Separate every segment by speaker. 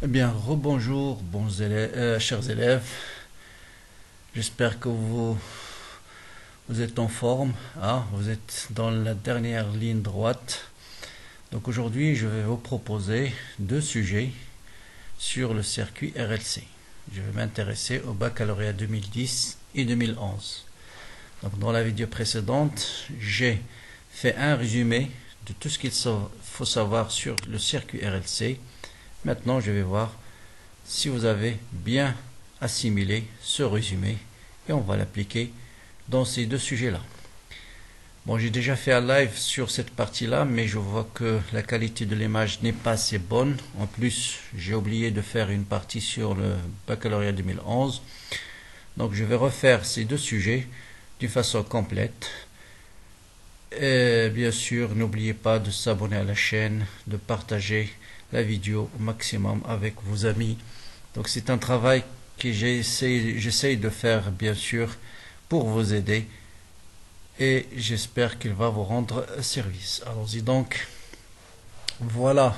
Speaker 1: Eh bien, rebonjour, chers élèves. J'espère que vous êtes en forme. Vous êtes dans la dernière ligne droite. Donc aujourd'hui, je vais vous proposer deux sujets sur le circuit RLC. Je vais m'intéresser au baccalauréat 2010 et 2011. Donc dans la vidéo précédente, j'ai fait un résumé de tout ce qu'il faut savoir sur le circuit RLC. Maintenant, je vais voir si vous avez bien assimilé ce résumé et on va l'appliquer dans ces deux sujets-là. Bon, j'ai déjà fait un live sur cette partie-là, mais je vois que la qualité de l'image n'est pas assez bonne. En plus, j'ai oublié de faire une partie sur le baccalauréat 2011. Donc, je vais refaire ces deux sujets d'une façon complète. Et bien sûr, n'oubliez pas de s'abonner à la chaîne, de partager la vidéo au maximum avec vos amis. Donc c'est un travail que j'essaye de faire bien sûr pour vous aider et j'espère qu'il va vous rendre service. Allons-y donc. Voilà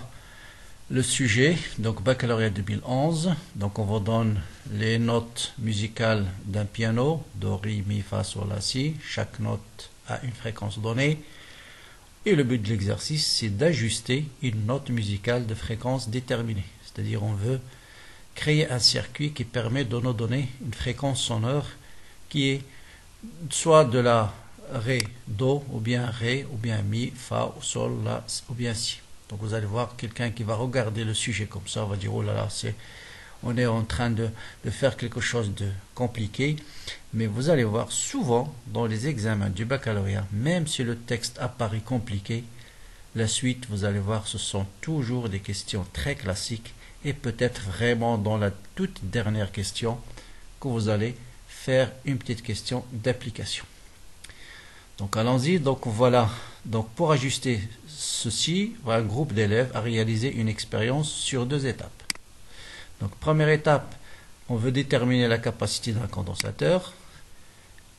Speaker 1: le sujet, donc baccalauréat 2011. Donc on vous donne les notes musicales d'un piano, do, ré, mi, fa, sol, la, si. Chaque note a une fréquence donnée. Et le but de l'exercice, c'est d'ajuster une note musicale de fréquence déterminée. C'est-à-dire, on veut créer un circuit qui permet de nous donner une fréquence sonore qui est soit de la ré, do, ou bien ré, ou bien mi, fa, ou sol, la, ou bien si. Donc vous allez voir quelqu'un qui va regarder le sujet comme ça, on va dire, oh là là, on est en train de faire quelque chose de compliqué. Mais vous allez voir souvent dans les examens du baccalauréat, même si le texte apparaît compliqué, la suite, vous allez voir, ce sont toujours des questions très classiques et peut-être vraiment dans la toute dernière question que vous allez faire une petite question d'application. Donc allons-y. Donc voilà. Donc pour ajuster ceci, un groupe d'élèves a réalisé une expérience sur deux étapes. Donc première étape, on veut déterminer la capacité d'un condensateur.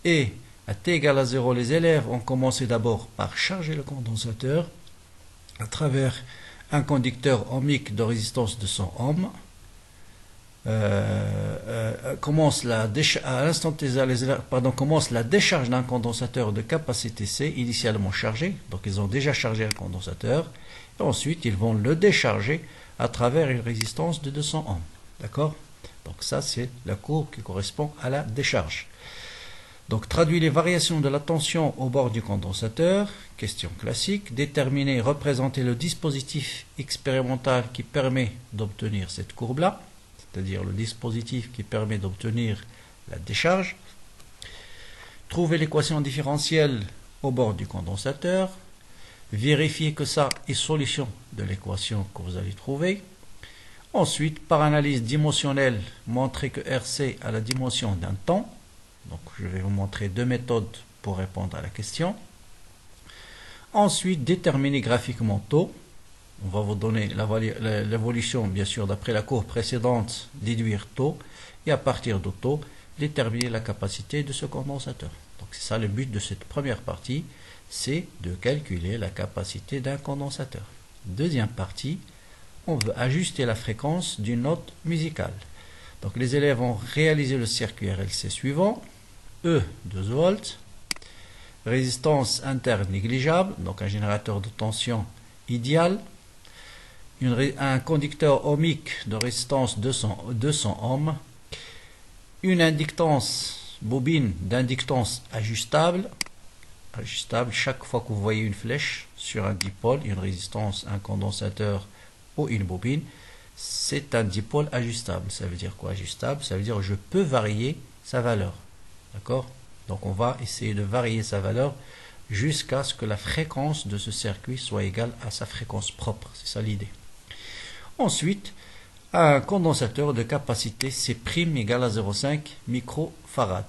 Speaker 1: Et à t égale à 0, les élèves ont commencé d'abord par charger le condensateur à travers un conducteur ohmique de résistance de 100 ohms. Commence la décharge d'un condensateur de capacité C initialement chargé. Donc ils ont déjà chargé un condensateur. Et ensuite, ils vont le décharger à travers une résistance de 200 ohms. D'accord? Donc ça, c'est la courbe qui correspond à la décharge. Donc, traduit les variations de la tension au bord du condensateur. Question classique. Déterminer, représenter le dispositif expérimental qui permet d'obtenir cette courbe-là, c'est-à-dire le dispositif qui permet d'obtenir la décharge. Trouver l'équation différentielle au bord du condensateur. Vérifier que ça est solution de l'équation que vous allez trouver. Ensuite, par analyse dimensionnelle, montrer que RC a la dimension d'un temps. Donc, je vais vous montrer deux méthodes pour répondre à la question. Ensuite, déterminer graphiquement taux. On va vous donner l'évolution, bien sûr, d'après la courbe précédente, déduire taux. Et à partir de taux, déterminer la capacité de ce condensateur. Donc, c'est ça le but de cette première partie, c'est de calculer la capacité d'un condensateur. Deuxième partie, on veut ajuster la fréquence d'une note musicale. Donc les élèves ont réalisé le circuit RLC suivant. E 12 volts, résistance interne négligeable, donc un générateur de tension idéal, un conducteur ohmique de résistance 200 ohms, une inductance, bobine d'inductance ajustable, chaque fois que vous voyez une flèche sur un dipôle, une résistance, un condensateur ou une bobine, c'est un dipôle ajustable. Ça veut dire quoi ajustable? Ça veut dire que je peux varier sa valeur. D'accord? Donc on va essayer de varier sa valeur jusqu'à ce que la fréquence de ce circuit soit égale à sa fréquence propre. C'est ça l'idée. Ensuite, un condensateur de capacité C' égale à 0,5 microfarad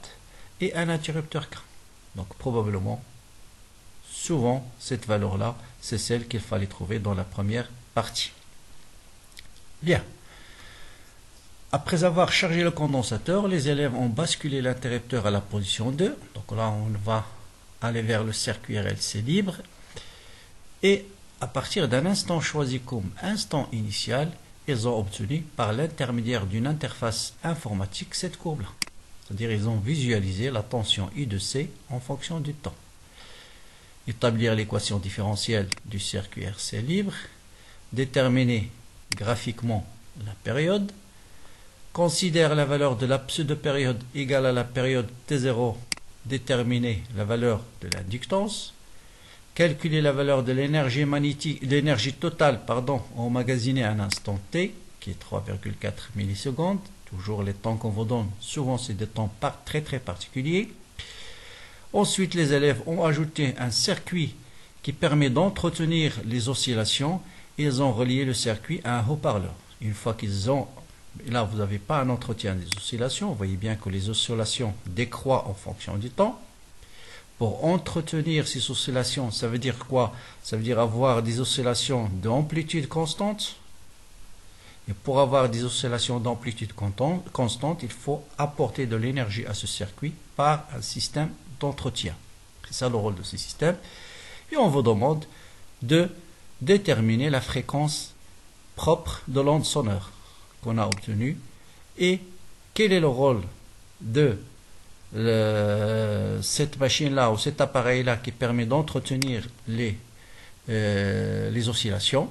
Speaker 1: et un interrupteur K. Donc probablement, souvent, cette valeur-là, c'est celle qu'il fallait trouver dans la première partie. Bien. Après avoir chargé le condensateur, les élèves ont basculé l'interrupteur à la position 2. Donc là, on va aller vers le circuit RLC libre. Et à partir d'un instant choisi comme instant initial, ils ont obtenu par l'intermédiaire d'une interface informatique cette courbe-là. C'est-à-dire ils ont visualisé la tension I de C en fonction du temps. Établir l'équation différentielle du circuit RC libre, déterminer graphiquement la période, considère la valeur de la pseudo-période égale à la période T0, déterminer la valeur de l'inductance, calculer la valeur de l'énergie magnétique, l'énergie totale emmagasinée à un instant T, qui est 3,4 millisecondes. Toujours les temps qu'on vous donne, souvent c'est des temps très particuliers. Ensuite, les élèves ont ajouté un circuit qui permet d'entretenir les oscillations. Ils ont relié le circuit à un haut-parleur. Une fois qu'ils ont... Là, vous n'avez pas un entretien des oscillations. Vous voyez bien que les oscillations décroît en fonction du temps. Pour entretenir ces oscillations, ça veut dire quoi? Ça veut dire avoir des oscillations d'amplitude constante. Et pour avoir des oscillations d'amplitude constante, il faut apporter de l'énergie à ce circuit par un système d'entretien. C'est ça le rôle de ce système. Et on vous demande de déterminer la fréquence propre de l'onde sonore qu'on a obtenue et quel est le rôle de cette machine-là ou cet appareil-là qui permet d'entretenir les oscillations.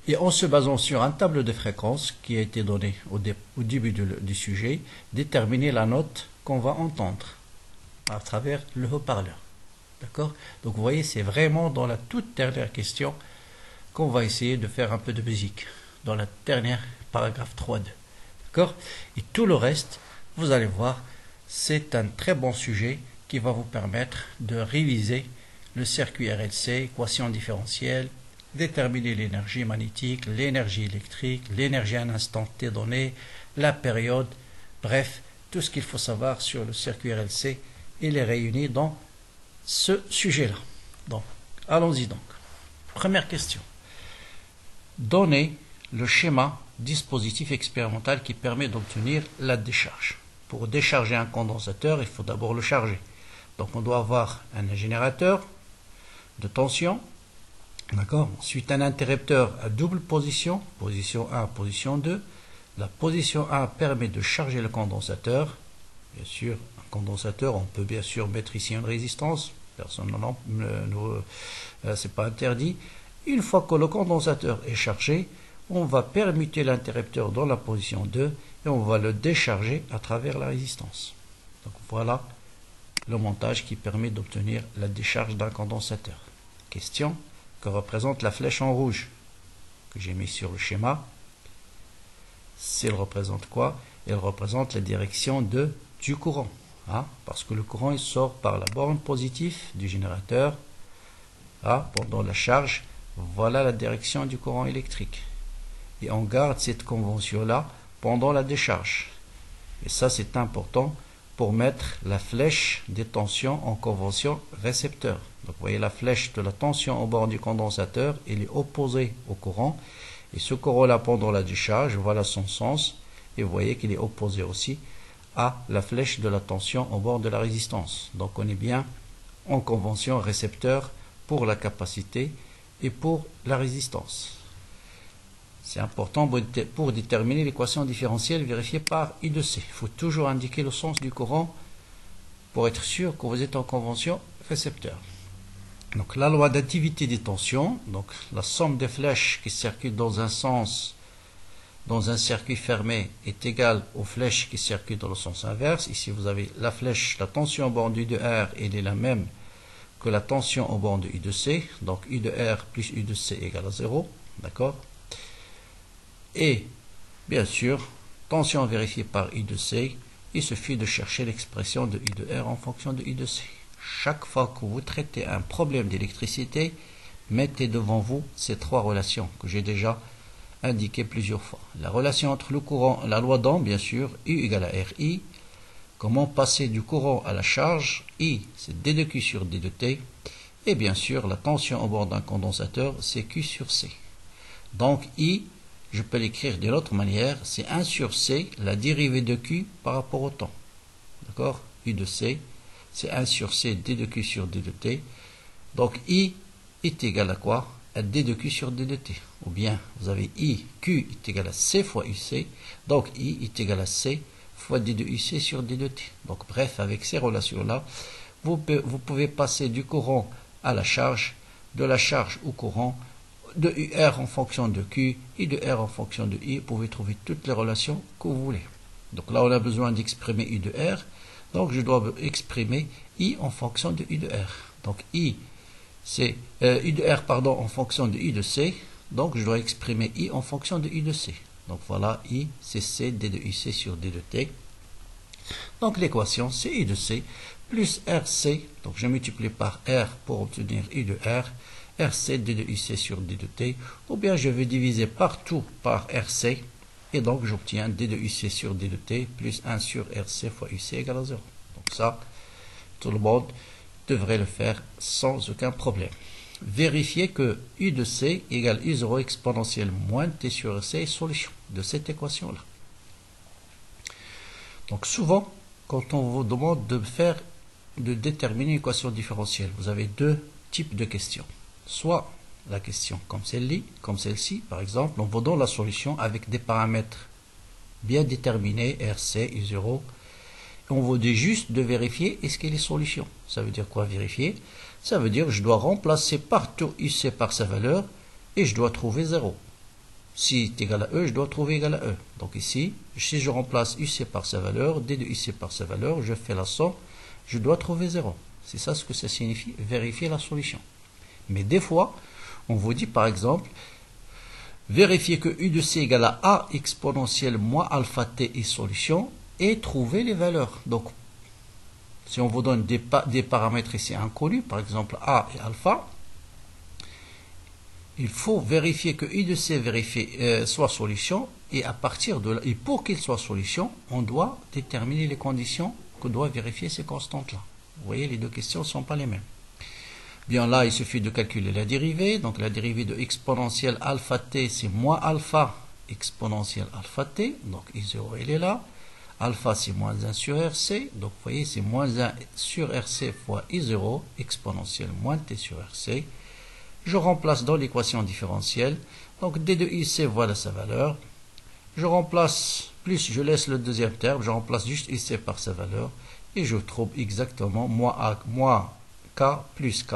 Speaker 1: Et en se basant sur un tableau de fréquences qui a été donné au début du sujet, déterminer la note qu'on va entendre à travers le haut-parleur. D'accord? Donc vous voyez, c'est vraiment dans la toute dernière question qu'on va essayer de faire un peu de musique. Dans la dernière paragraphe 3.2. D'accord? Et tout le reste, vous allez voir, c'est un très bon sujet qui va vous permettre de réviser le circuit RLC, équation différentielle, déterminer l'énergie magnétique, l'énergie électrique, l'énergie à un instant T donné, la période, bref, tout ce qu'il faut savoir sur le circuit RLC, il est réuni dans ce sujet-là. Donc, allons-y donc. Première question. Donnez le schéma dispositif expérimental qui permet d'obtenir la décharge. Pour décharger un condensateur, il faut d'abord le charger. Donc, on doit avoir un générateur de tension. D'accord. Ensuite, un interrupteur à double position, position 1, position 2. La position 1 permet de charger le condensateur. Bien sûr, un condensateur, on peut bien sûr mettre ici une résistance. Personne c'est pas interdit. Une fois que le condensateur est chargé, on va permuter l'interrupteur dans la position 2 et on va le décharger à travers la résistance. Donc voilà le montage qui permet d'obtenir la décharge d'un condensateur. Question. Que représente la flèche en rouge que j'ai mis sur le schéma. Elle représente quoi? Elle représente la direction du courant. Parce que le courant il sort par la borne positive du générateur. Pendant la charge, voilà la direction du courant électrique. Et on garde cette convention-là pendant la décharge. Et ça, c'est important pour mettre la flèche des tensions en convention récepteur. Donc, vous voyez la flèche de la tension au bord du condensateur, elle est opposée au courant. Et ce courant-là, pendant la décharge, voilà son sens. Et vous voyez qu'il est opposé aussi à la flèche de la tension au bord de la résistance. Donc, on est bien en convention récepteur pour la capacité et pour la résistance. C'est important pour déterminer l'équation différentielle vérifiée par I de C. Il faut toujours indiquer le sens du courant pour être sûr que vous êtes en convention récepteur. Donc la loi d'activité des tensions, donc la somme des flèches qui circulent dans un sens, dans un circuit fermé, est égale aux flèches qui circulent dans le sens inverse. Ici vous avez la flèche, la tension au bord de I de R, elle est la même que la tension au bord de I de C. Donc I de R plus I de C égale à 0. D'accord? Et, bien sûr, tension vérifiée par I de C, il suffit de chercher l'expression de I de R en fonction de I de C. Chaque fois que vous traitez un problème d'électricité, mettez devant vous ces trois relations que j'ai déjà indiquées plusieurs fois. La relation entre le courant, la loi d'Ohm, bien sûr, U égale à RI. Comment passer du courant à la charge? I, c'est D de Q sur D de T. Et bien sûr, la tension au bord d'un condensateur, c'est Q sur C. Donc, I, je peux l'écrire d'une autre manière, c'est 1 sur C, la dérivée de Q par rapport au temps. D'accord? U de C, c'est 1 sur C, D de Q sur D de T. Donc I est égal à quoi? d de q sur d de t. Ou bien, vous avez I, q est égal à c fois uc. Donc, I est égal à c fois d de uc sur d de t. Donc, bref, avec ces relations-là, vous pouvez passer du courant à la charge, de la charge au courant, de UR en fonction de Q et de R en fonction de I. Vous pouvez trouver toutes les relations que vous voulez. Donc là, on a besoin d'exprimer I de R. Donc, je dois exprimer I en fonction de I de R. Donc, I de R, pardon, en fonction de I de C. Donc, je dois exprimer I en fonction de I de C. Donc, voilà, I, c'est C, D de UC sur D de T. Donc, l'équation, c'est I de C plus RC. Donc, je multiplie par R pour obtenir I de R. RC, D de UC sur D de T. Ou bien, je vais diviser partout par RC. Et donc, j'obtiens D de UC sur D de T plus 1 sur RC fois UC égale à 0. Donc, ça, tout le monde devrait le faire sans aucun problème. Vérifiez que U de C égale U0 exponentielle moins T sur RC est solution de cette équation-là. Donc, souvent, quand on vous demande de déterminer une équation différentielle, vous avez deux types de questions. Soit la question comme celle-ci, par exemple, on vous donne la solution avec des paramètres bien déterminés, RC, U0. Et on vous dit juste de vérifier est-ce qu'il y a solution. Ça veut dire quoi vérifier? Ça veut dire que je dois remplacer partout UC par sa valeur et je dois trouver 0. Si est égal à E, je dois trouver égal à E. Donc ici, si je remplace UC par sa valeur, D de UC par sa valeur, je fais la somme, je dois trouver 0. C'est ça ce que ça signifie, vérifier la solution. Mais des fois, on vous dit par exemple, vérifier que U de C égale à A exponentielle moins alpha T est solution et trouver les valeurs. Donc, si on vous donne des paramètres ici inconnus, par exemple A et alpha, il faut vérifier que I de C soit solution et à partir de là, et pour qu'il soit solution, on doit déterminer les conditions que doit vérifier ces constantes-là. Vous voyez, les deux questions ne sont pas les mêmes. Bien là, il suffit de calculer la dérivée. Donc la dérivée de exponentielle alpha t, c'est moins alpha exponentielle alpha t. Donc I0, il est là. Alpha, c'est moins 1 sur RC. Donc vous voyez, c'est moins 1 sur RC fois I0 exponentielle moins t sur RC. Je remplace dans l'équation différentielle. Donc D de IC, voilà sa valeur. Je remplace, plus je laisse le deuxième terme, je remplace juste IC par sa valeur. Et je trouve exactement moins K plus K.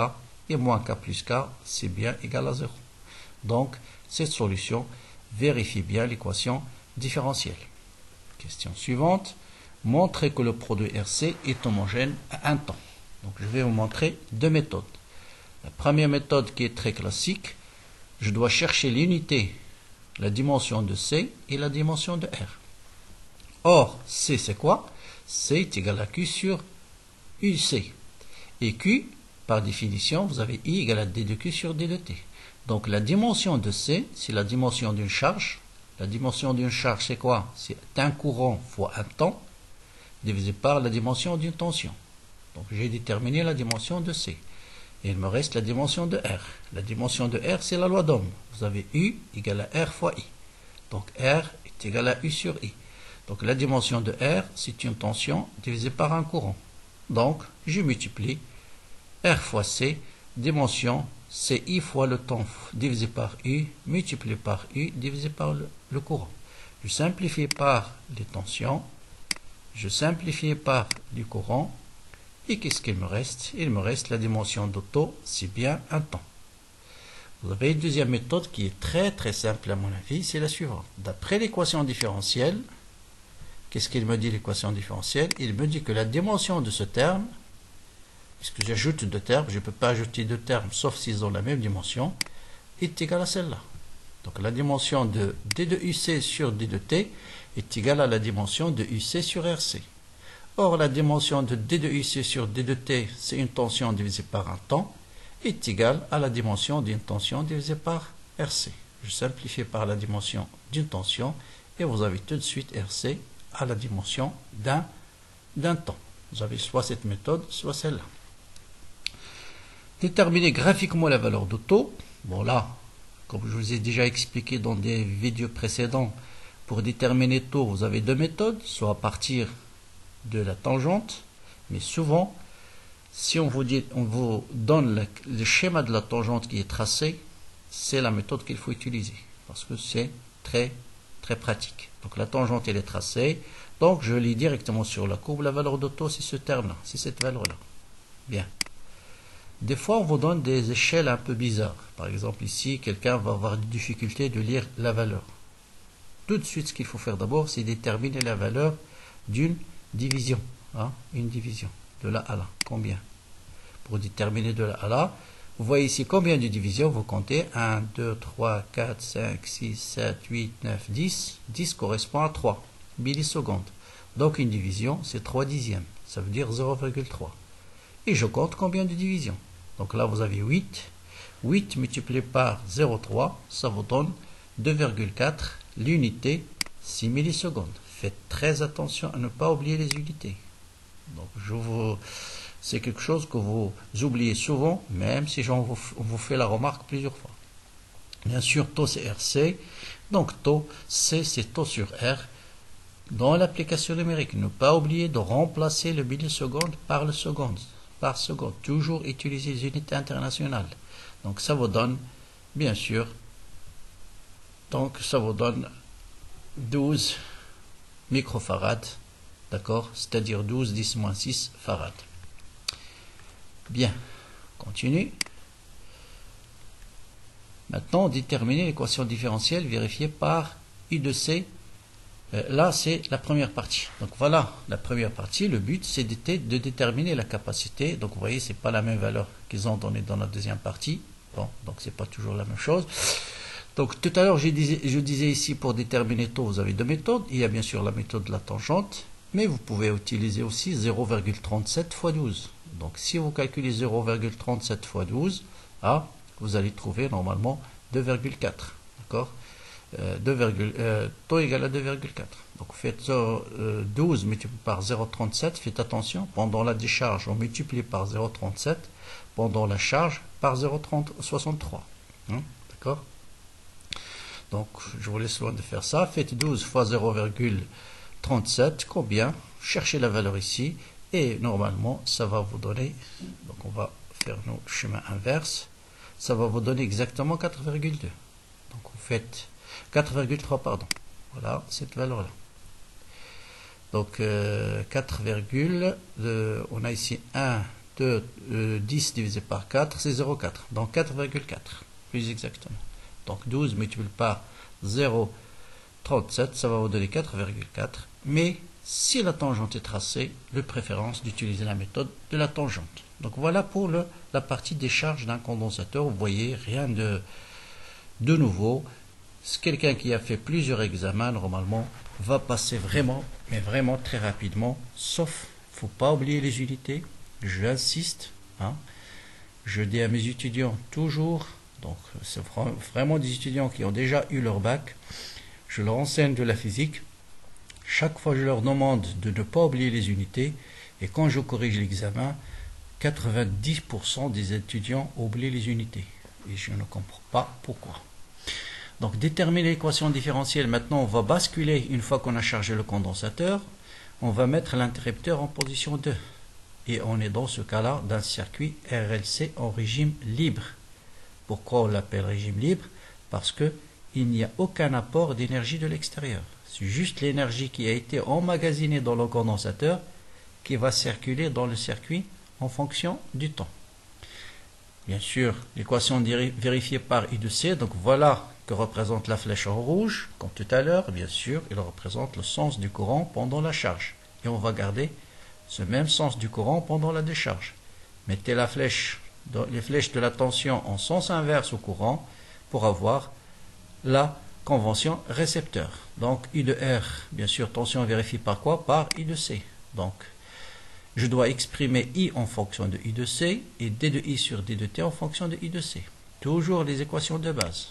Speaker 1: Et moins K plus K, c'est bien égal à 0. Donc, cette solution vérifie bien l'équation différentielle. Question suivante. Montrez que le produit RC est homogène à un temps. Donc, je vais vous montrer deux méthodes. La première méthode qui est très classique, je dois chercher l'unité, la dimension de C et la dimension de R. Or, C c'est quoi? C est égal à Q sur UC. Et Q, par définition, vous avez I égale à D de Q sur D de T. Donc la dimension de C, c'est la dimension d'une charge. La dimension d'une charge, c'est quoi? C'est un courant fois un temps, divisé par la dimension d'une tension. Donc j'ai déterminé la dimension de C. Et il me reste la dimension de R. La dimension de R, c'est la loi d'Ohm. Vous avez U égale à R fois I. Donc R est égal à U sur I. Donc la dimension de R, c'est une tension divisée par un courant. Donc je multiplie R fois C, dimension, c'est I fois le temps divisé par U, multiplié par U, divisé par le courant. Je simplifie par les tensions, je simplifie par du courant, et qu'est-ce qu'il me reste? Il me reste la dimension de taux, c'est bien un temps. Vous avez une deuxième méthode qui est très très simple à mon avis, c'est la suivante. D'après l'équation différentielle, qu'est-ce qu'il me dit l'équation différentielle? Il me dit que la dimension de ce terme, puisque j'ajoute deux termes, je ne peux pas ajouter deux termes sauf s'ils ont la même dimension, est égale à celle-là. Donc la dimension de D de UC sur D de T est égale à la dimension de UC sur RC. Or la dimension de D de UC sur D de T, c'est une tension divisée par un temps, est égale à la dimension d'une tension divisée par RC. Je simplifie par la dimension d'une tension et vous avez tout de suite RC à la dimension d'un temps. Vous avez soit cette méthode, soit celle-là. Déterminer graphiquement la valeur de taux. Bon là, comme je vous ai déjà expliqué dans des vidéos précédents, pour déterminer taux, vous avez deux méthodes, soit à partir de la tangente, mais souvent, si on vous donne le schéma de la tangente qui est tracé, c'est la méthode qu'il faut utiliser. Parce que c'est très pratique. Donc la tangente elle est tracée. Donc je lis directement sur la courbe. La valeur de taux c'est ce terme-là. C'est cette valeur-là. Bien. Des fois on vous donne des échelles un peu bizarres. Par exemple ici, quelqu'un va avoir des difficultés de lire la valeur. Tout de suite ce qu'il faut faire d'abord, c'est déterminer la valeur d'une division. Hein, une division. De là à là. Combien? Pour déterminer de là à là. Vous voyez ici combien de divisions, vous comptez 1, 2, 3, 4, 5, 6, 7, 8, 9, 10. 10 correspond à 3 millisecondes. Donc une division, c'est 3 dixièmes. Ça veut dire 0,3. Et je compte combien de divisions. Donc là, vous avez 8. 8 multiplié par 0,3, ça vous donne 2,4. L'unité, 6 millisecondes. Faites très attention à ne pas oublier les unités. Donc c'est quelque chose que vous oubliez souvent, même si on vous fait la remarque plusieurs fois. Bien sûr, taux c'est RC. Donc taux, c'est taux sur R. Dans l'application numérique, ne pas oublier de remplacer le milliseconde par le seconde. Par seconde. Toujours utiliser les unités internationales. Donc ça vous donne, bien sûr, donc ça vous donne 12 microfarads. D'accord? C'est-à-dire 12 10 moins 6 farads. Bien, continue. Maintenant, déterminer l'équation différentielle vérifiée par I de C. Là, c'est la première partie. Donc voilà, la première partie. Le but, c'est de déterminer la capacité. Donc vous voyez, c'est pas la même valeur qu'ils ont donnée dans la deuxième partie. Bon, donc c'est pas toujours la même chose. Donc tout à l'heure, je disais ici pour déterminer taux, vous avez deux méthodes. Il y a bien sûr la méthode de la tangente, mais vous pouvez utiliser aussi 0,37 fois 12. Donc si vous calculez 0,37 fois 12, ah, vous allez trouver normalement 2,4. D'accord? Taux égal à 2,4. Donc vous faites 12 multiplié par 0,37. Faites attention, pendant la décharge, on multiplie par 0,37. Pendant la charge, par 0,63. D'accord? Donc je vous laisse loin de faire ça. Faites 12 fois 0,37. Combien? Cherchez la valeur ici. Et normalement, ça va vous donner, donc on va faire nos chemins inverses, ça va vous donner exactement 4,2. Donc vous faites 4,3, pardon. Voilà, cette valeur-là. Donc 4, on a ici 1, 2, 10 divisé par 4, c'est 0,4. Donc 4,4, plus exactement. Donc 12 multiplié par 0,37, ça va vous donner 4,4. Mais si la tangente est tracée, de préférence d'utiliser la méthode de la tangente. Donc voilà pour la partie des charges d'un condensateur. Vous voyez, rien de nouveau. Quelqu'un qui a fait plusieurs examens, normalement, va passer vraiment, mais vraiment très rapidement. Sauf, il ne faut pas oublier les unités. J'insiste. Je dis à mes étudiants toujours, donc c'est vraiment des étudiants qui ont déjà eu leur bac, je leur enseigne de la physique. Chaque fois, je leur demande de ne pas oublier les unités. Et quand je corrige l'examen, 90% des étudiants oublient les unités. Et je ne comprends pas pourquoi. Donc, déterminer l'équation différentielle. Maintenant, on va basculer, une fois qu'on a chargé le condensateur, on va mettre l'interrupteur en position 2. Et on est dans ce cas-là d'un circuit RLC en régime libre. Pourquoi on l'appelle régime libre? Parce qu'il n'y a aucun apport d'énergie de l'extérieur. C'est juste l'énergie qui a été emmagasinée dans le condensateur qui va circuler dans le circuit en fonction du temps. Bien sûr, l'équation vérifiée par I de C, donc voilà que représente la flèche en rouge, comme tout à l'heure, bien sûr, il représente le sens du courant pendant la charge. Et on va garder ce même sens du courant pendant la décharge. Mettez les flèches de la tension en sens inverse au courant pour avoir la convention récepteur. Donc I de R, bien sûr, tension vérifie par quoi? Par I de C. Donc je dois exprimer I en fonction de I de C et D de I sur D de T en fonction de I de C. Toujours les équations de base.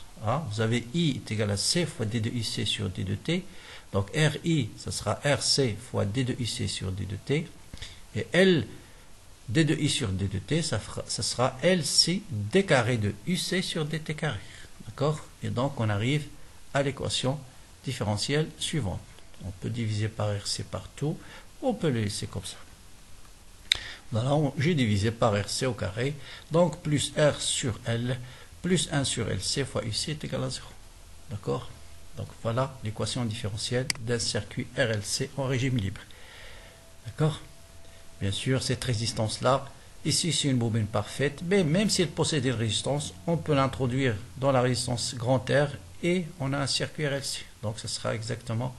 Speaker 1: Vous avez I est égal à C fois D de IC sur D de T. Donc RI, ça sera RC fois D de IC sur D de T. Et L, D de I sur D de T, ça sera LC D carré de UC sur DT carré. D'accord? Et donc on arrive à l'équation différentielle suivante. On peut diviser par RC partout, on peut le laisser comme ça. Voilà, j'ai divisé par RC au carré, donc plus R sur L, plus 1 sur LC fois UC est égal à 0. D'accord? Donc voilà l'équation différentielle d'un circuit RLC en régime libre. D'accord? Bien sûr, cette résistance-là, ici c'est une bobine parfaite, mais même si elle possède une résistance, on peut l'introduire dans la résistance grand R et on a un circuit RLC. Donc ce sera exactement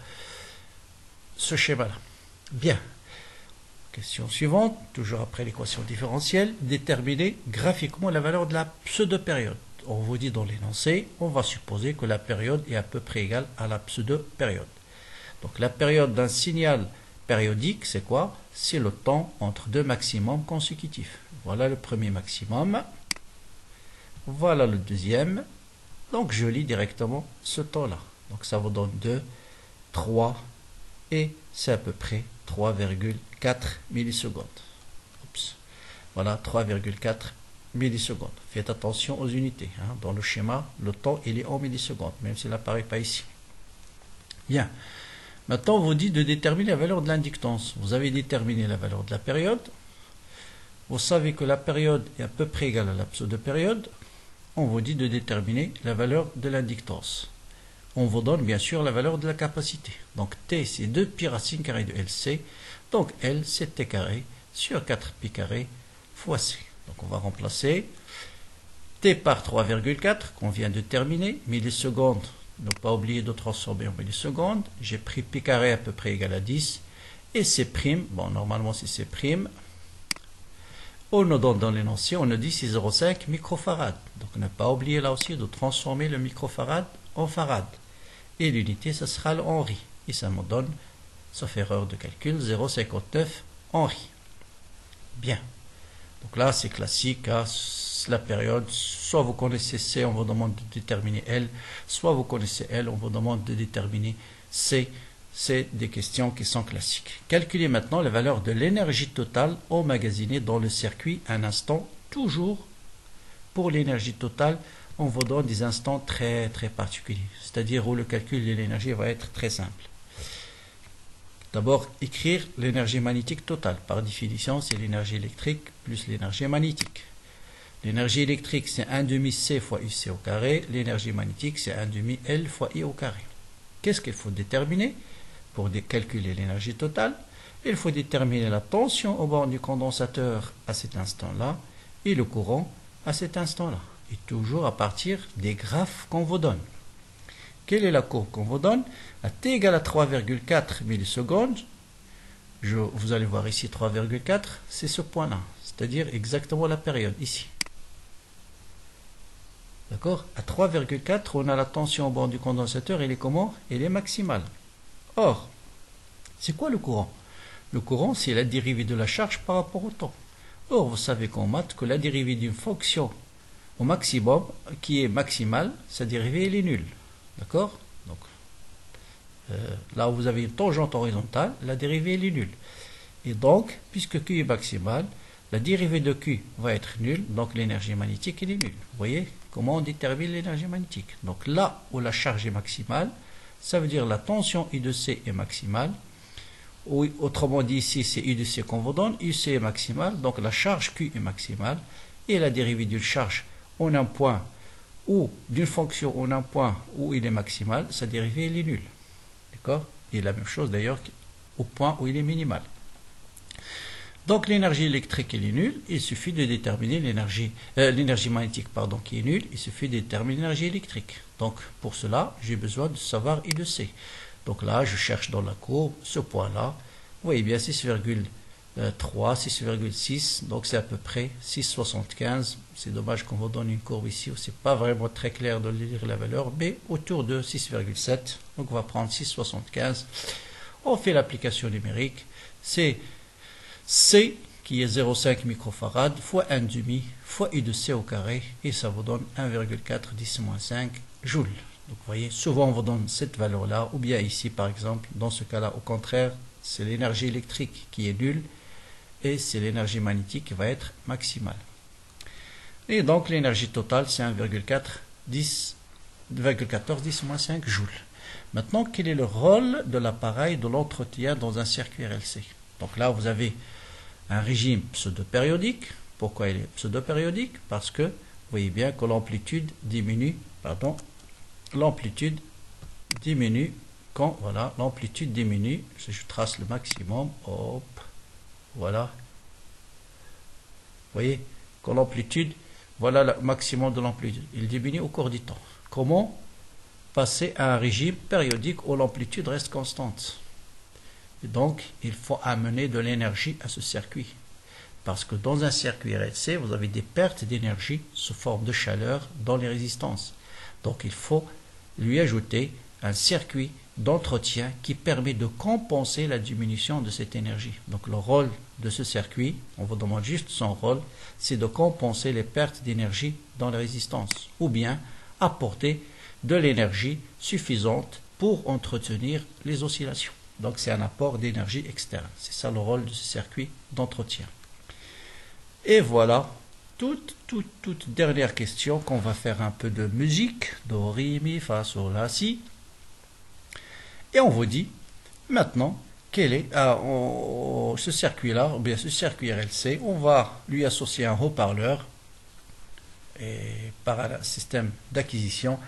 Speaker 1: ce schéma-là. Bien. Question suivante, toujours après l'équation différentielle, déterminer graphiquement la valeur de la pseudo-période. On vous dit dans l'énoncé, on va supposer que la période est à peu près égale à la pseudo-période. Donc la période d'un signal périodique, c'est quoi? C'est le temps entre deux maximums consécutifs. Voilà le premier maximum. Voilà le deuxième. Donc je lis directement ce temps-là. Donc ça vous donne 2, 3 et c'est à peu près 3,4 millisecondes. Oups. Voilà 3,4 millisecondes. Faites attention aux unités. Hein. Dans le schéma, le temps il est en millisecondes, même s'il n'apparaît pas ici. Bien. Maintenant, on vous dit de déterminer la valeur de l'inductance. Vous avez déterminé la valeur de la période. Vous savez que la période est à peu près égale à la pseudo-période. On vous dit de déterminer la valeur de l'inductance. On vous donne bien sûr la valeur de la capacité. Donc T, c'est 2 pi racine carrée de LC. Donc L, c'est T carré sur 4 pi carré fois C. Donc on va remplacer T par 3,4 qu'on vient de terminer. Millisecondes. Ne pas oublier de transformer en millisecondes. J'ai pris pi carré à peu près égal à 10. Et C', bon normalement c'est C'. On nous donne dans l'énoncé, on nous dit 6,05 microfarad. Donc ne pas oublier là aussi de transformer le microfarad en farad. Et l'unité, ce sera le Henri. Et ça me donne, sauf erreur de calcul, 0,59 Henri. Bien. Donc là, c'est classique. Hein, la période, soit vous connaissez C, on vous demande de déterminer L, soit vous connaissez L, on vous demande de déterminer C. C'est des questions qui sont classiques. Calculez maintenant la valeur de l'énergie totale emmagasinée dans le circuit un instant, toujours. Pour l'énergie totale, on vous donne des instants très particuliers, c'est-à-dire où le calcul de l'énergie va être très simple. D'abord, écrire l'énergie magnétique totale. Par définition, c'est l'énergie électrique plus l'énergie magnétique. L'énergie électrique, c'est 1,5 C fois UC au carré. L'énergie magnétique, c'est 1,5 L fois I au carré. Qu'est-ce qu'il faut déterminer pour calculer l'énergie totale? Il faut déterminer la tension au bord du condensateur à cet instant-là et le courant à cet instant-là. Et toujours à partir des graphes qu'on vous donne. Quelle est la courbe qu'on vous donne? À t égale à 3,4 millisecondes, vous allez voir ici 3,4, c'est ce point-là, c'est-à-dire exactement la période ici. D'accord? À 3,4, on a la tension au bord du condensateur, elle est comment? Elle est maximale. Or, c'est quoi le courant? Le courant, c'est la dérivée de la charge par rapport au temps. Or, vous savez qu'en maths, que la dérivée d'une fonction au maximum, qui est maximale, sa dérivée, elle est nulle. D'accord? Donc, là où vous avez une tangente horizontale, la dérivée, elle est nulle. Et donc, puisque Q est maximale, la dérivée de Q va être nulle, donc l'énergie magnétique, elle est nulle. Vous voyez comment on détermine l'énergie magnétique? Donc là où la charge est maximale, ça veut dire la tension I de C est maximale. Ou, autrement dit, ici, c'est I de C qu'on vous donne. IC est maximale, donc la charge Q est maximale. Et la dérivée d'une charge en un point ou d'une fonction en un point où il est maximal, sa dérivée elle est nulle. D'accord? Et la même chose d'ailleurs au point où il est minimal. Donc l'énergie électrique elle est nulle, il suffit de déterminer l'énergie magnétique pardon, qui est nulle, il suffit de déterminer l'énergie électrique. Donc pour cela, j'ai besoin de savoir I de C. Donc là, je cherche dans la courbe ce point-là. Vous voyez bien 6,3, 6,6, donc c'est à peu près 6,75. C'est dommage qu'on vous donne une courbe ici où c'est pas vraiment très clair de lire la valeur, mais autour de 6,7. Donc on va prendre 6,75. On fait l'application numérique. C'est C qui est 0,5 microfarad fois 1,5 fois I de C au carré et ça vous donne 1,4 10-5 joules. Donc vous voyez, souvent on vous donne cette valeur-là, ou bien ici par exemple, dans ce cas-là, au contraire, c'est l'énergie électrique qui est nulle et c'est l'énergie magnétique qui va être maximale. Et donc l'énergie totale, c'est 1,14 10-5 joules. Maintenant, quel est le rôle de l'appareil de l'entretien dans un circuit RLC? Donc là, vous avez un régime pseudo-périodique. Pourquoi il est pseudo-périodique? Parce que voyez bien que l'amplitude diminue, pardon, l'amplitude diminue quand, voilà, l'amplitude diminue, si je trace le maximum, hop, voilà, vous voyez, quand l'amplitude, voilà le maximum de l'amplitude, il diminue au cours du temps. Comment passer à un régime périodique où l'amplitude reste constante? Et donc, il faut amener de l'énergie à ce circuit. Parce que dans un circuit RLC, vous avez des pertes d'énergie sous forme de chaleur dans les résistances. Donc, il faut lui ajouter un circuit d'entretien qui permet de compenser la diminution de cette énergie. Donc, le rôle de ce circuit, on vous demande juste son rôle, c'est de compenser les pertes d'énergie dans les résistances. Ou bien apporter de l'énergie suffisante pour entretenir les oscillations. Donc, c'est un apport d'énergie externe. C'est ça le rôle de ce circuit d'entretien. Et voilà, toute dernière question qu'on va faire un peu de musique, do, ré, mi, fa, sol, la, si. Et on vous dit maintenant quel est ce circuit-là, ou bien ce circuit RLC, on va lui associer un haut-parleur et par un système d'acquisition,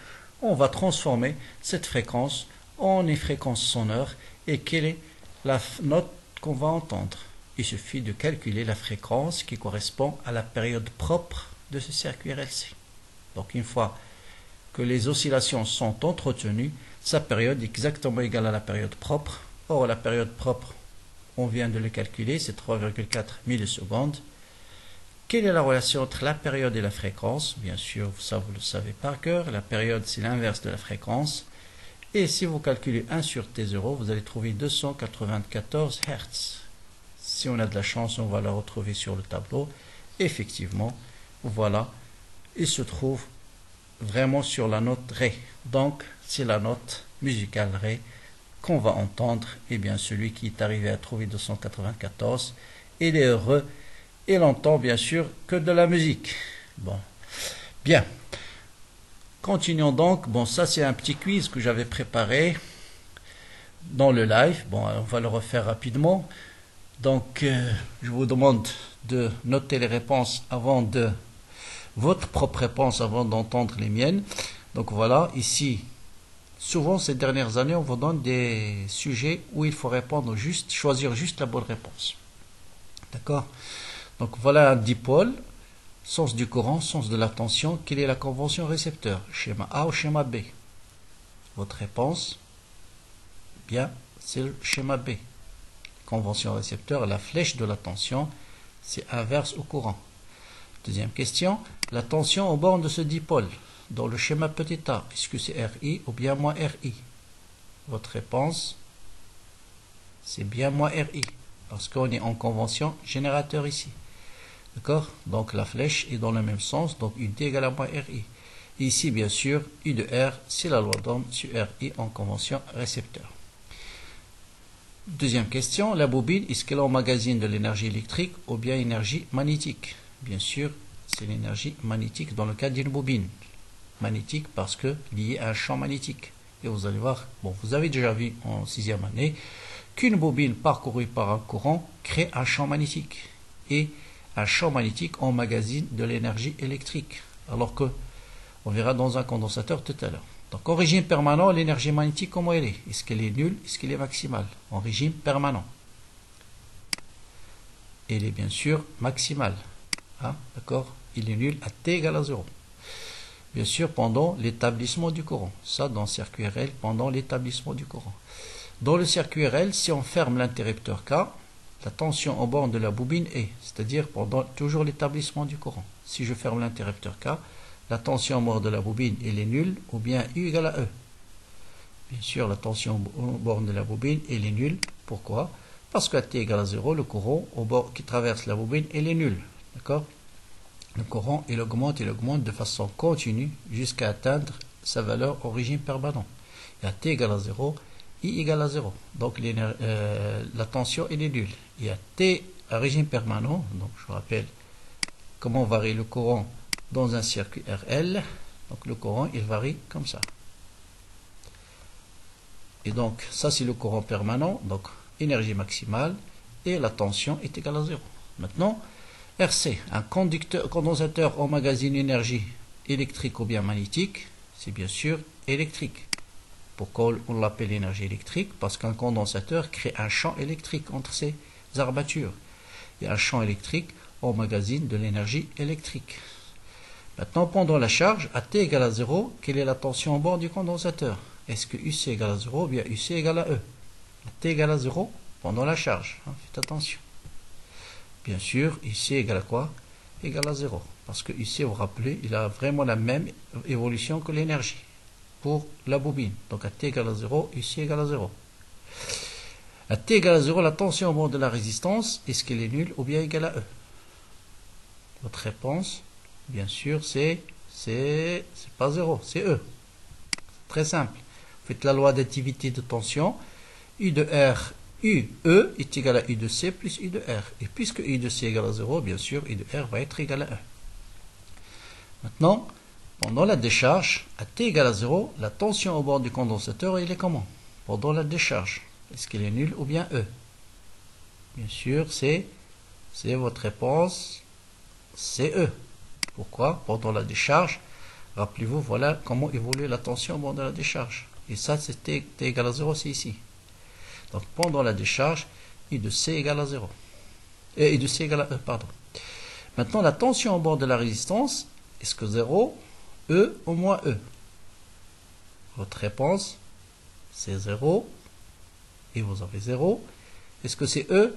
Speaker 1: on va transformer cette fréquence en une fréquence sonore et quelle est la note qu'on va entendre. Il suffit de calculer la fréquence qui correspond à la période propre de ce circuit RLC. Donc une fois que les oscillations sont entretenues, sa période est exactement égale à la période propre. Or la période propre, on vient de le calculer, c'est 3,4 millisecondes. Quelle est la relation entre la période et la fréquence? Bien sûr, ça vous le savez par cœur. La période, c'est l'inverse de la fréquence. Et si vous calculez 1 sur T0, vous allez trouver 294 Hz. Si on a de la chance, on va la retrouver sur le tableau. Effectivement, voilà, il se trouve vraiment sur la note Ré. Donc, c'est la note musicale Ré qu'on va entendre. Et bien, celui qui est arrivé à trouver 294, il est heureux. Il n'entend bien sûr que de la musique. Bon, bien. Continuons donc. Bon, ça c'est un petit quiz que j'avais préparé dans le live. Bon, on va le refaire rapidement. Donc, je vous demande de noter les réponses avant de... votre propre réponse avant d'entendre les miennes. Donc voilà, ici, souvent ces dernières années, on vous donne des sujets où il faut répondre juste, choisir juste la bonne réponse. D'accord? Donc voilà un dipôle, sens du courant, sens de la tension. Quelle est la convention récepteur? Schéma A ou schéma B? Votre réponse, bien, c'est le schéma B. Convention récepteur, la flèche de la tension, c'est inverse au courant. Deuxième question, la tension aux bornes de ce dipôle, dans le schéma petit a, est-ce que c'est RI ou bien moins RI? Votre réponse, c'est bien moins RI, parce qu'on est en convention générateur ici. D'accord? Donc la flèche est dans le même sens, donc UD égale à moins RI. Et ici, bien sûr, U de R, c'est la loi d'Ohm sur RI en convention récepteur. Deuxième question, la bobine, est-ce qu'elle emmagasine de l'énergie électrique ou bien énergie magnétique? Bien sûr, c'est l'énergie magnétique dans le cas d'une bobine. Magnétique parce que liée à un champ magnétique. Et vous allez voir, bon, vous avez déjà vu en 6e année qu'une bobine parcourue par un courant crée un champ magnétique. Et un champ magnétique emmagasine de l'énergie électrique. Alors que, on verra dans un condensateur tout à l'heure. Donc en régime permanent, l'énergie magnétique, comment elle est? Est-ce qu'elle est nulle? Est-ce qu'elle est maximale? En régime permanent. Elle est bien sûr maximale. Hein? D'accord? Il est nul à T égale à 0. Bien sûr, pendant l'établissement du courant. Ça, dans le circuit RL, pendant l'établissement du courant. Dans le circuit RL, si on ferme l'interrupteur K, la tension en borne de la bobine est, c'est-à-dire pendant toujours l'établissement du courant. Si je ferme l'interrupteur K, la tension en borne de la bobine, elle est nulle, ou bien U égale à E. Bien sûr, la tension en borne de la bobine, elle est nulle. Pourquoi? Parce qu'à T égale à 0, le courant au bord qui traverse la bobine, elle est nul. D'accord? Le courant, il augmente de façon continue jusqu'à atteindre sa valeur au régime permanent. Et à T égale à 0, I égale à 0. Donc la tension, elle est nulle. Et à T, à régime permanent, donc je vous rappelle comment varie le courant dans un circuit RL. Donc le courant, il varie comme ça. Et donc, ça c'est le courant permanent, donc énergie maximale, et la tension est égale à 0. Maintenant, RC, un condensateur emmagasine énergie électrique ou bien magnétique, c'est bien sûr électrique. Pourquoi on l'appelle énergie électrique? Parce qu'un condensateur crée un champ électrique entre ses armatures. Et un champ électrique emmagasine de l'énergie électrique. Maintenant, pendant la charge, à T égale à 0, quelle est la tension en bord du condensateur? Est-ce que UC égale à 0 ou bien UC égale à E? À T égale à 0 pendant la charge. Faites attention. Bien sûr, UC égale à quoi? Égale à 0. Parce que UC, vous vous rappelez, il a vraiment la même évolution que l'énergie pour la bobine. Donc à T égale à 0, UC égale à 0. À T égale à 0, la tension au bord de la résistance, est-ce qu'elle est nulle ou bien égale à E? Votre réponse, bien sûr, c'est pas 0, c'est E. Très simple. Vous faites la loi d'additivité de tension. U de R, UE est égal à U de C plus U de R. Et puisque U de C égale à 0, bien sûr, U de R va être égal à 1. Maintenant, pendant la décharge, à T égale à 0, la tension au bord du condensateur, il est comment? Pendant la décharge, est-ce qu'elle est nulle ou bien E? Bien sûr, c'est votre réponse, c'est E. Pourquoi? Pendant la décharge, rappelez-vous, voilà comment évolue la tension au bord de la décharge. Et ça, c'est T égale à 0, c'est ici. Donc, pendant la décharge, I de C égale à 0. I de C égale à E, pardon. Maintenant, la tension au bord de la résistance, est-ce que 0, E ou moins E? Votre réponse, c'est 0. Et vous avez 0. Est-ce que c'est E?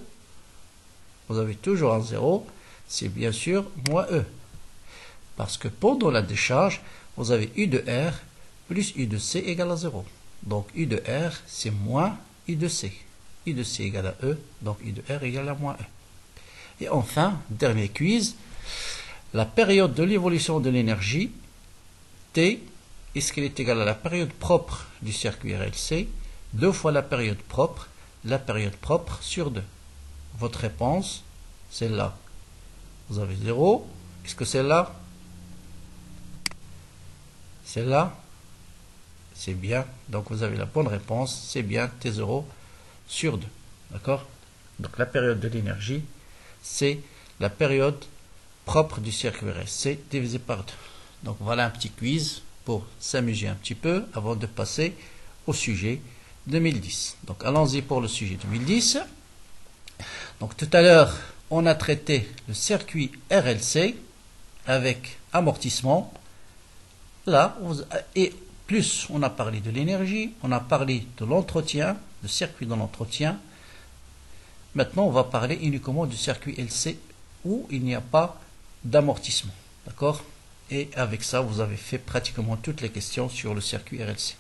Speaker 1: Vous avez toujours un 0. C'est bien sûr moins E. Parce que pendant la décharge, vous avez U de R plus U de C égale à 0. Donc U de R, c'est moins U de C. U de C égale à E, donc U de R égale à moins E. Et enfin, dernier quiz, la période de l'évolution de l'énergie, T, est-ce qu'elle est égale à la période propre du circuit RLC, 2 fois la période propre sur 2. Votre réponse, celle-là. Vous avez 0. Est-ce que celle-là? Celle-là? C'est bien. Donc vous avez la bonne réponse. C'est bien T0 sur 2. D'accord? Donc la période de l'énergie, c'est la période propre du circuit RLC divisé par 2. Donc voilà un petit quiz pour s'amuser un petit peu avant de passer au sujet 2010. Donc allons-y pour le sujet 2010. Donc tout à l'heure, on a traité le circuit RLC avec amortissement. Là, et plus on a parlé de l'énergie, on a parlé de l'entretien, le circuit de l'entretien. Maintenant, on va parler uniquement du circuit LC où il n'y a pas d'amortissement. D'accord? Et avec ça, vous avez fait pratiquement toutes les questions sur le circuit RLC.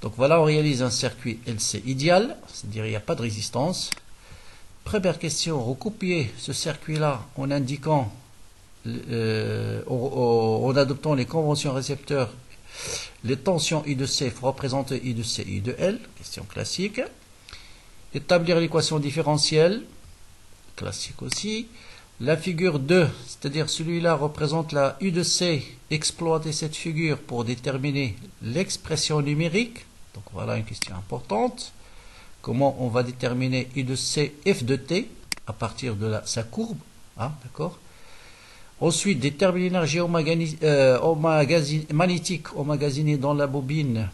Speaker 1: Donc voilà, on réalise un circuit LC idéal, c'est-à-dire il n'y a pas de résistance. Première question, recopier ce circuit-là en indiquant, en adoptant les conventions récepteurs, les tensions I de C, il faut représenter I de C, I de L, question classique. Établir l'équation différentielle, classique aussi. La figure 2, c'est-à-dire celui-là représente la U de C, exploiter cette figure pour déterminer l'expression numérique. Donc voilà une question importante. Comment on va déterminer U de C, F de T à partir de sa courbe. D'accord. Ensuite, déterminer l'énergie magnétique emmagasinée dans la bobine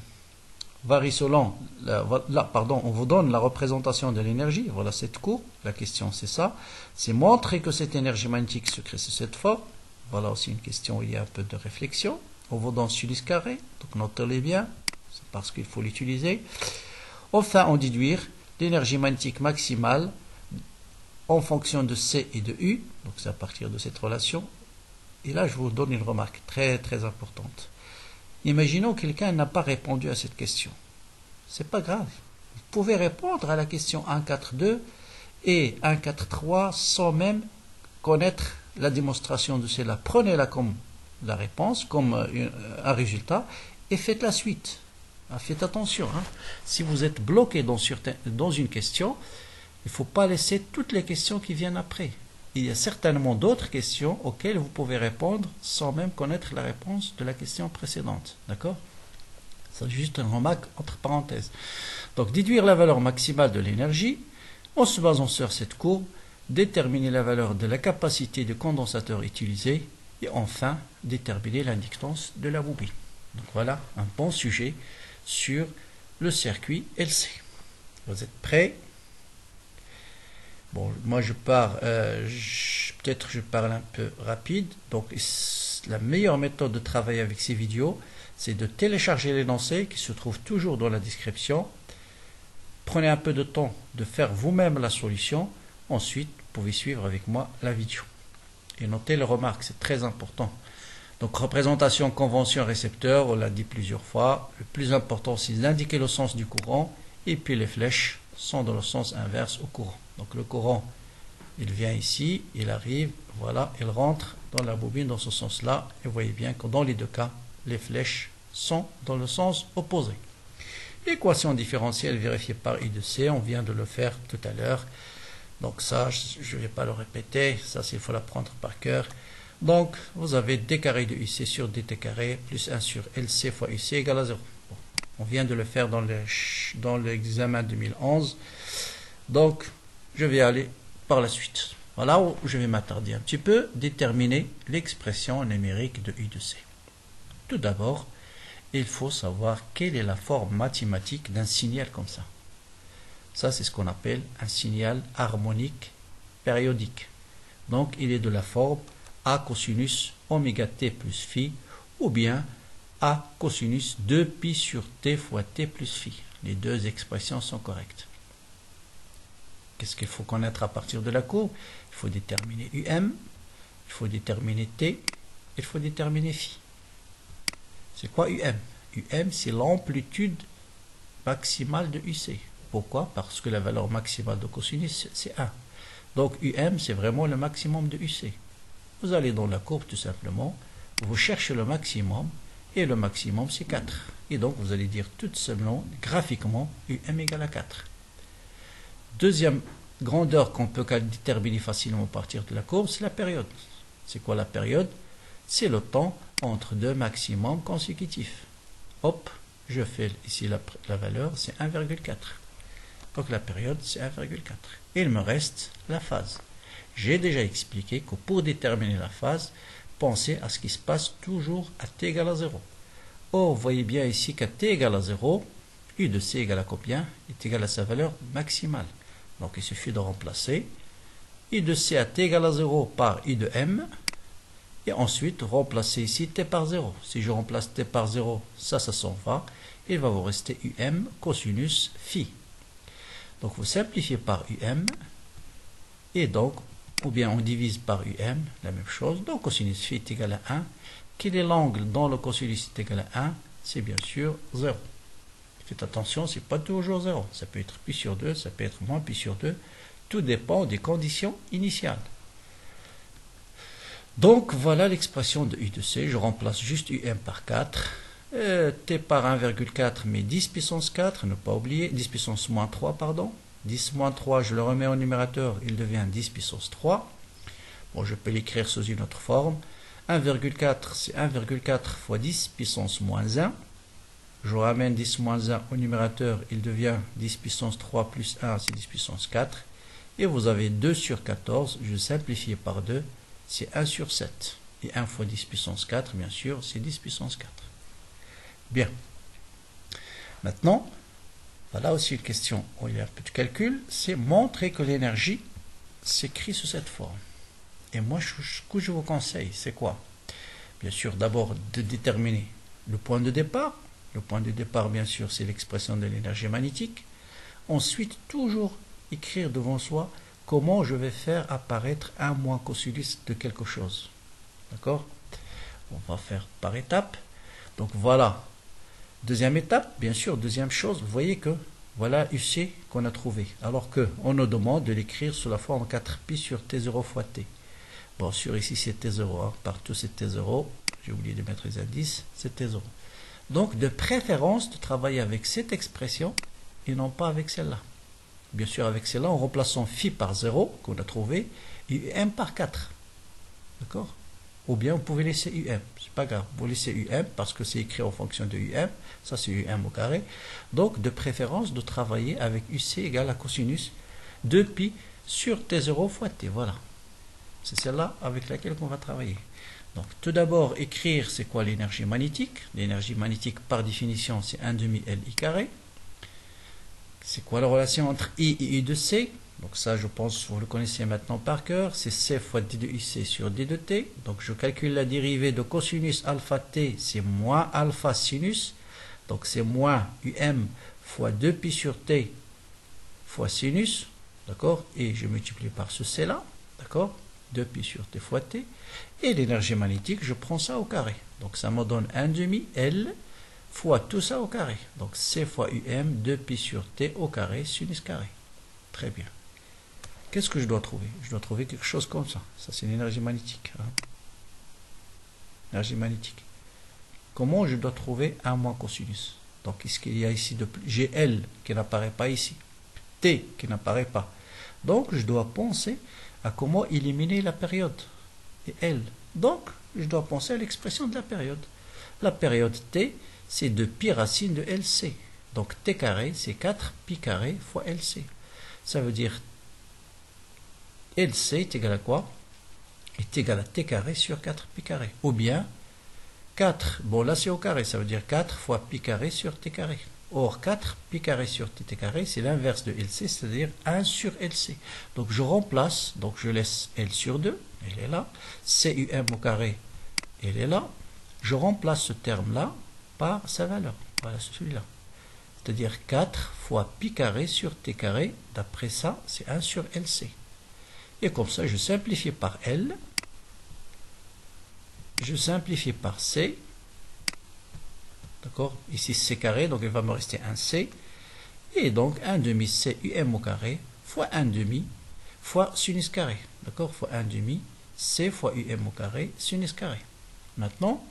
Speaker 1: varie selon, on vous donne la représentation de l'énergie, voilà cette courbe, la question c'est ça, c'est montrer que cette énergie magnétique se crée sous cette forme, voilà aussi une question où il y a un peu de réflexion, on vous donne sinus carré, donc notez-les bien, c'est parce qu'il faut l'utiliser. Enfin, en déduire l'énergie magnétique maximale en fonction de C et de U, donc c'est à partir de cette relation, et là je vous donne une remarque très très importante. Imaginons que quelqu'un n'a pas répondu à cette question. C'est pas grave. Vous pouvez répondre à la question 1.4.2 et 1.4.3 sans même connaître la démonstration de cela. Prenez-la comme la réponse, comme un résultat, et faites la suite. Faites attention. Si vous êtes bloqué dans une question, il ne faut pas laisser toutes les questions qui viennent après. Il y a certainement d'autres questions auxquelles vous pouvez répondre sans même connaître la réponse de la question précédente. D'accord? C'est juste une remarque entre parenthèses. Donc, déduire la valeur maximale de l'énergie en se basant sur cette courbe, déterminer la valeur de la capacité de condensateur utilisée et enfin déterminer l'inductance de la bobine. Donc voilà un bon sujet sur le circuit LC. Vous êtes prêts? Bon, moi je pars, peut-être je parle un peu rapide. Donc la meilleure méthode de travailler avec ces vidéos, c'est de télécharger l'énoncé qui se trouve toujours dans la description. Prenez un peu de temps de faire vous-même la solution. Ensuite, vous pouvez suivre avec moi la vidéo. Et notez les remarques, c'est très important. Donc représentation, convention, récepteur, on l'a dit plusieurs fois. Le plus important, c'est d'indiquer le sens du courant. Et puis les flèches sont dans le sens inverse au courant. Donc le courant, il vient ici, il arrive, voilà, il rentre dans la bobine dans ce sens-là. Et vous voyez bien que dans les deux cas, les flèches sont dans le sens opposé. Équation différentielle vérifiée par I de C, on vient de le faire tout à l'heure. Donc ça, je ne vais pas le répéter, ça il faut l'apprendre par cœur. Donc vous avez d carré de UC sur dt carré plus 1 sur LC fois UC égale à 0. Bon, on vient de le faire dans l'examen 2011. Donc je vais aller par la suite. Voilà où je vais m'attarder un petit peu, déterminer l'expression numérique de I de C. Tout d'abord, il faut savoir quelle est la forme mathématique d'un signal comme ça. Ça, c'est ce qu'on appelle un signal harmonique périodique. Donc, il est de la forme A cosinus oméga t plus phi ou bien A cosinus 2pi sur t fois t plus phi. Les deux expressions sont correctes. Qu'est-ce qu'il faut connaître à partir de la courbe? Il faut déterminer UM, il faut déterminer t, il faut déterminer phi. C'est quoi UM? UM, c'est l'amplitude maximale de UC. Pourquoi? Parce que la valeur maximale de cosinus, c'est 1. Donc UM, c'est vraiment le maximum de UC. Vous allez dans la courbe tout simplement, vous cherchez le maximum, et le maximum c'est 4. Et donc vous allez dire tout simplement, graphiquement, UM égale à 4. Deuxième grandeur qu'on peut déterminer facilement à partir de la courbe, c'est la période. C'est quoi la période? C'est le temps entre deux maximums consécutifs. Hop, je fais ici la valeur, c'est 1,4. Donc la période, c'est 1,4. Il me reste la phase. J'ai déjà expliqué que pour déterminer la phase, pensez à ce qui se passe toujours à t égale à 0. Or, vous voyez bien ici qu'à t égale à 0, U de C égale à combien? Est égal à sa valeur maximale. Donc il suffit de remplacer I de C à t égale à 0 par I de M. Et ensuite, remplacer ici t par 0. Si je remplace t par 0, ça s'en va. Il va vous rester UM cosinus phi. Donc vous simplifiez par UM. Et donc, ou bien on divise par UM, la même chose. Donc cosinus phi est égal à 1. Quel est l'angle dont le cosinus est égal à 1? C'est bien sûr 0. Faites attention, ce n'est pas toujours 0. Ça peut être pi sur 2, ça peut être moins pi sur 2. Tout dépend des conditions initiales. Donc voilà l'expression de U de C. Je remplace juste UM par 4. T par 1,4, mais 10 puissance 4, ne pas oublier. 10 puissance moins 3, pardon. 10 moins 3, je le remets au numérateur, il devient 10 puissance 3. Bon, je peux l'écrire sous une autre forme. 1,4, c'est 1,4 fois 10 puissance moins 1. Je ramène 10 moins 1 au numérateur, il devient 10 puissance 3 plus 1, c'est 10 puissance 4. Et vous avez 2 sur 14, je simplifie par 2, c'est 1 sur 7. Et 1 fois 10 puissance 4, bien sûr, c'est 10 puissance 4. Bien. Maintenant, voilà aussi une question où il y a un peu de calcul, c'est montrer que l'énergie s'écrit sous cette forme. Et moi, ce que je vous conseille, c'est quoi? Bien sûr, d'abord de déterminer le point de départ. Le point de départ, bien sûr, c'est l'expression de l'énergie magnétique. Ensuite, toujours écrire devant soi comment je vais faire apparaître un moins cosinus de quelque chose. D'accord? On va faire par étapes. Donc voilà. Deuxième étape, bien sûr, deuxième chose, vous voyez que voilà UC qu'on a trouvé. Alors qu'on nous demande de l'écrire sous la forme 4pi sur T0 fois T. Bon, sûr, ici c'est T0, hein. Partout c'est T0. J'ai oublié de mettre les indices, c'est T0. Donc, de préférence de travailler avec cette expression et non pas avec celle-là. Bien sûr, avec celle-là, en remplaçant phi par 0, qu'on a trouvé, et m par 4. D'accord? Ou bien vous pouvez laisser UM. C'est pas grave. Vous laissez UM parce que c'est écrit en fonction de UM. Ça, c'est UM au carré. Donc, de préférence de travailler avec UC égale à cosinus 2pi sur T0 fois T. Voilà. C'est celle-là avec laquelle on va travailler. Donc, tout d'abord, écrire c'est quoi l'énergie magnétique. L'énergie magnétique, par définition, c'est 1 demi LI carré. C'est quoi la relation entre I et I de C? Donc ça, je pense que vous le connaissez maintenant par cœur. C'est C fois D de IC sur D de T. Donc, je calcule la dérivée de cosinus alpha T, c'est moins alpha sinus. Donc, c'est moins UM fois 2pi sur T fois sinus. D'accord? Et je multiplie par ce C-là. D'accord? 2pi sur T fois T. Et l'énergie magnétique, je prends ça au carré. Donc, ça me donne 1 demi L fois tout ça au carré. Donc, C fois UM, 2pi sur T au carré, sinus carré. Très bien. Qu'est-ce que je dois trouver? Je dois trouver quelque chose comme ça. Ça, c'est l'énergie magnétique. Hein? Énergie magnétique. Comment je dois trouver 1 moins cosinus? Donc, qu'est-ce qu'il y a ici de plus? J'ai L qui n'apparaît pas ici. T qui n'apparaît pas. Donc, je dois penser à comment éliminer la période. Et L. Donc, je dois penser à l'expression de la période. La période T, c'est 2pi racine de LC. Donc, T carré, c'est 4pi carré fois LC. Ça veut dire LC est égal à quoi? Est égal à T carré sur 4pi carré. Ou bien 4, bon là c'est au carré, ça veut dire 4 fois pi carré sur T carré. Or 4 pi carré sur T carré, c'est l'inverse de LC, c'est-à-dire 1 sur LC. Donc je remplace, donc je laisse L sur 2, elle est là. CUM au carré, elle est là. Je remplace ce terme-là par sa valeur. Voilà celui-là. C'est-à-dire 4 fois pi carré sur T carré, d'après ça, c'est 1 sur LC. Et comme ça, je simplifie par L. Je simplifie par C. D'accord? Ici, C carré, donc il va me rester un C. Et donc, 1 demi C UM au carré fois 1 demi fois sinus carré. D'accord? Fois 1 demi C fois UM au carré sinus carré. Maintenant,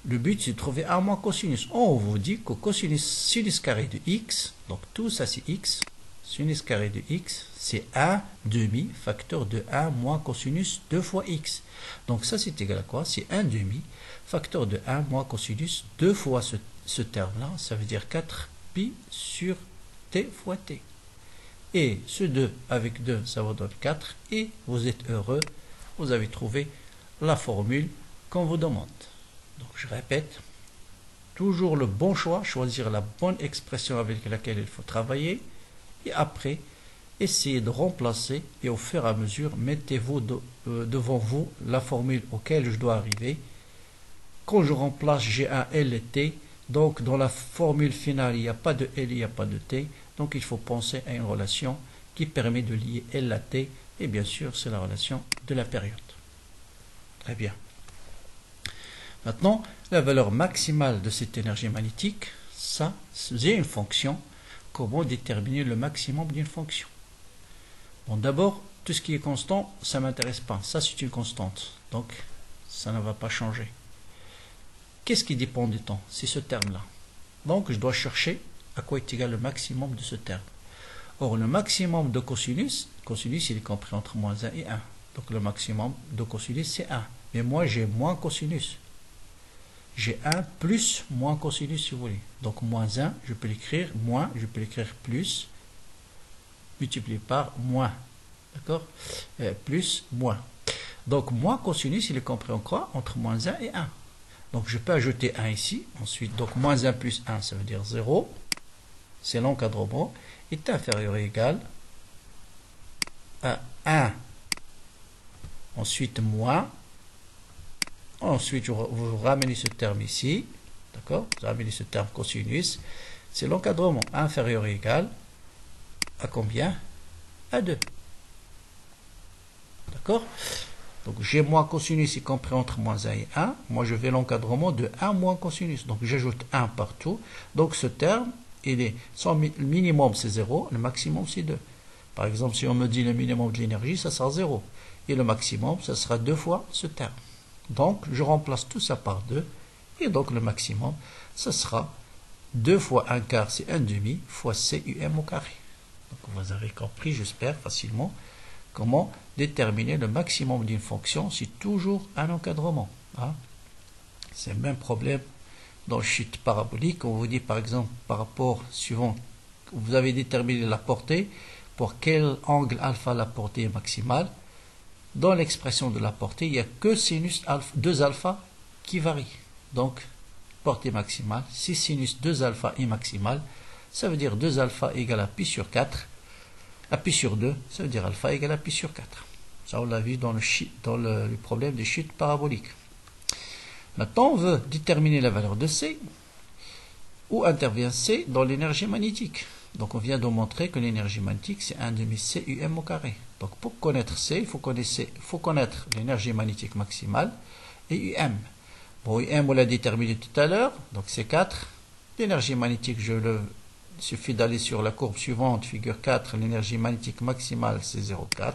Speaker 1: le but, c'est de trouver 1 moins cosinus. On vous dit que cosinus sinus carré de X, donc tout ça, c'est X. Sinus carré de X, c'est 1 demi facteur de 1 moins cosinus 2 fois X. Donc ça, c'est égal à quoi? C'est 1 demi facteur de 1 moins cosinus 2 fois ce terme-là. Ça veut dire 4pi sur T fois T. Et ce 2 avec 2, ça vous donne 4. Et vous êtes heureux, vous avez trouvé la formule qu'on vous demande. Donc je répète, toujours le bon choix, choisir la bonne expression avec laquelle il faut travailler. Et après, essayez de remplacer et au fur et à mesure, mettez-vous devant vous la formule auquel je dois arriver. Quand je remplace, j'ai un L et T. Donc, dans la formule finale, il n'y a pas de L, il n'y a pas de T. Donc, il faut penser à une relation qui permet de lier L à T. Et bien sûr, c'est la relation de la période. Très bien. Maintenant, la valeur maximale de cette énergie magnétique, ça, c'est une fonction. Comment déterminer le maximum d'une fonction? Bon, d'abord, tout ce qui est constant, ça ne m'intéresse pas. Ça, c'est une constante. Donc, ça ne va pas changer. Qu'est-ce qui dépend du temps? C'est ce terme-là. Donc, je dois chercher à quoi est égal le maximum de ce terme. Or, le maximum de cosinus, cosinus, il est compris entre moins 1 et 1. Donc, le maximum de cosinus, c'est 1. Mais moi, j'ai moins cosinus. J'ai 1 plus moins cosinus, si vous voulez. Donc, moins 1, je peux l'écrire moins, je peux l'écrire plus, multiplié par moins. D'accord? Plus, moins. Donc, moins cosinus, il est compris en quoi? Entre moins 1 et 1. Donc, je peux ajouter 1 ici. Ensuite, donc, moins 1 plus 1, ça veut dire 0. C'est l'encadrement. Est inférieur ou égal à 1. Ensuite, moins. Ensuite, vous ramenez ce terme ici. D'accord? Vous ramenez ce terme cosinus. C'est l'encadrement inférieur ou égal à combien? À 2. D'accord? Donc, j'ai moins cosinus, y compris entre moins 1 et 1. Moi, je vais l'encadrement de 1 moins cosinus. Donc, j'ajoute 1 partout. Donc, ce terme, son minimum, c'est 0. Le maximum, c'est 2. Par exemple, si on me dit le minimum de l'énergie, ça sera 0. Et le maximum, ça sera 2 fois ce terme. Donc, je remplace tout ça par 2. Et donc, le maximum, ça sera 2 fois 1 quart, c'est 1 demi, fois CUM au carré. Donc, vous avez compris, j'espère, facilement, comment déterminer le maximum d'une fonction. C'est toujours un encadrement. Hein? C'est le même problème dans le sheet parabolique. On vous dit, par exemple, par rapport suivant, vous avez déterminé la portée. pour quel angle alpha la portée est maximale. Dans l'expression de la portée, il n'y a que sinus alpha, 2 alpha qui varie. Donc, portée maximale, si sinus 2 alpha est maximal, ça veut dire 2 alpha égale à pi sur 4. À pi sur 2, ça veut dire alpha égale à pi sur 4. Ça, on l'a vu dans le problème des chutes paraboliques. Maintenant, on veut déterminer la valeur de C. Où intervient C dans l'énergie magnétique? Donc, on vient de montrer que l'énergie magnétique, c'est 1 demi CUM au carré. Donc, pour connaître C, il faut connaître l'énergie magnétique maximale et UM. Bon, UM, on l'a déterminé tout à l'heure, donc c'est 4. L'énergie magnétique, il suffit d'aller sur la courbe suivante, figure 4, l'énergie magnétique maximale, c'est 0,4.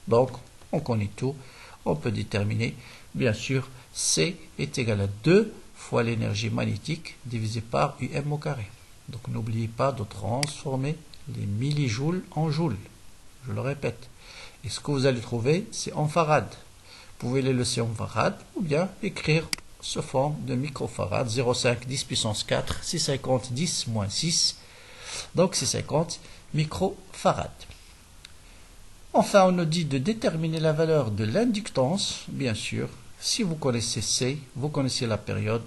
Speaker 1: Donc, on connaît tout. On peut déterminer, bien sûr, C est égal à 2 fois l'énergie magnétique divisé par UM au carré. Donc, n'oubliez pas de transformer les millijoules en joules. Je le répète. Et ce que vous allez trouver, c'est en farad. Vous pouvez les laisser en farad ou bien écrire sous forme de microfarad. 0,5 10 puissance 4, 650 10 moins 6. Donc, c'est 50 microfarad. Enfin, on nous dit de déterminer la valeur de l'inductance. Bien sûr, si vous connaissez C, vous connaissez la période.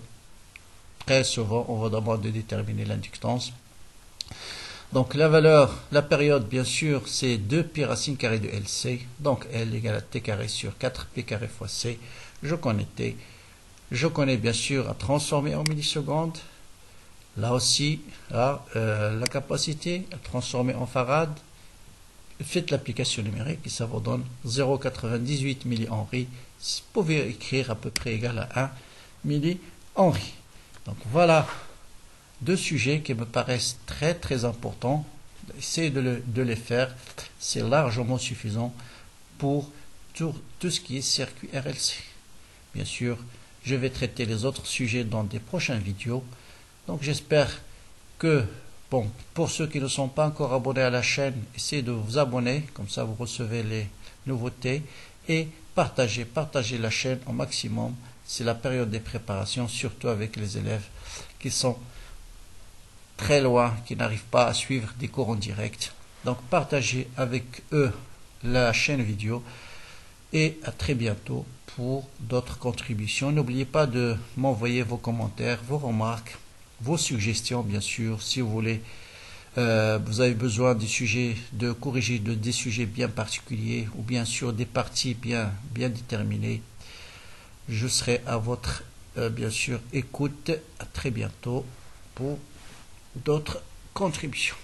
Speaker 1: Très souvent, on va demander de déterminer l'inductance. Donc, la période, bien sûr, c'est 2 pi racine carrée de LC. Donc, L égale à T carré sur 4 pi carré fois C. Je connais T. Je connais, bien sûr, à transformer en millisecondes. Là aussi, la capacité à transformer en farad. Faites l'application numérique et ça vous donne 0,98 millihenry. Vous pouvez écrire à peu près égal à 1 millihenry. Donc voilà 2 sujets qui me paraissent très très importants. Essayez de les faire. C'est largement suffisant pour tout ce qui est circuit RLC. Bien sûr, je vais traiter les autres sujets dans des prochaines vidéos. Donc j'espère que, bon, pour ceux qui ne sont pas encore abonnés à la chaîne, essayez de vous abonner, comme ça vous recevez les nouveautés. Et partagez la chaîne au maximum. C'est la période des préparations, surtout avec les élèves qui sont très loin, qui n'arrivent pas à suivre des cours en direct. Donc partagez avec eux la chaîne vidéo et à très bientôt pour d'autres contributions. N'oubliez pas de m'envoyer vos commentaires, vos remarques, vos suggestions, bien sûr, si vous voulez. Vous avez besoin des sujets, de corriger des sujets bien particuliers ou bien sûr des parties bien déterminées. Je serai à votre, bien sûr, écoute. À très bientôt pour d'autres contributions.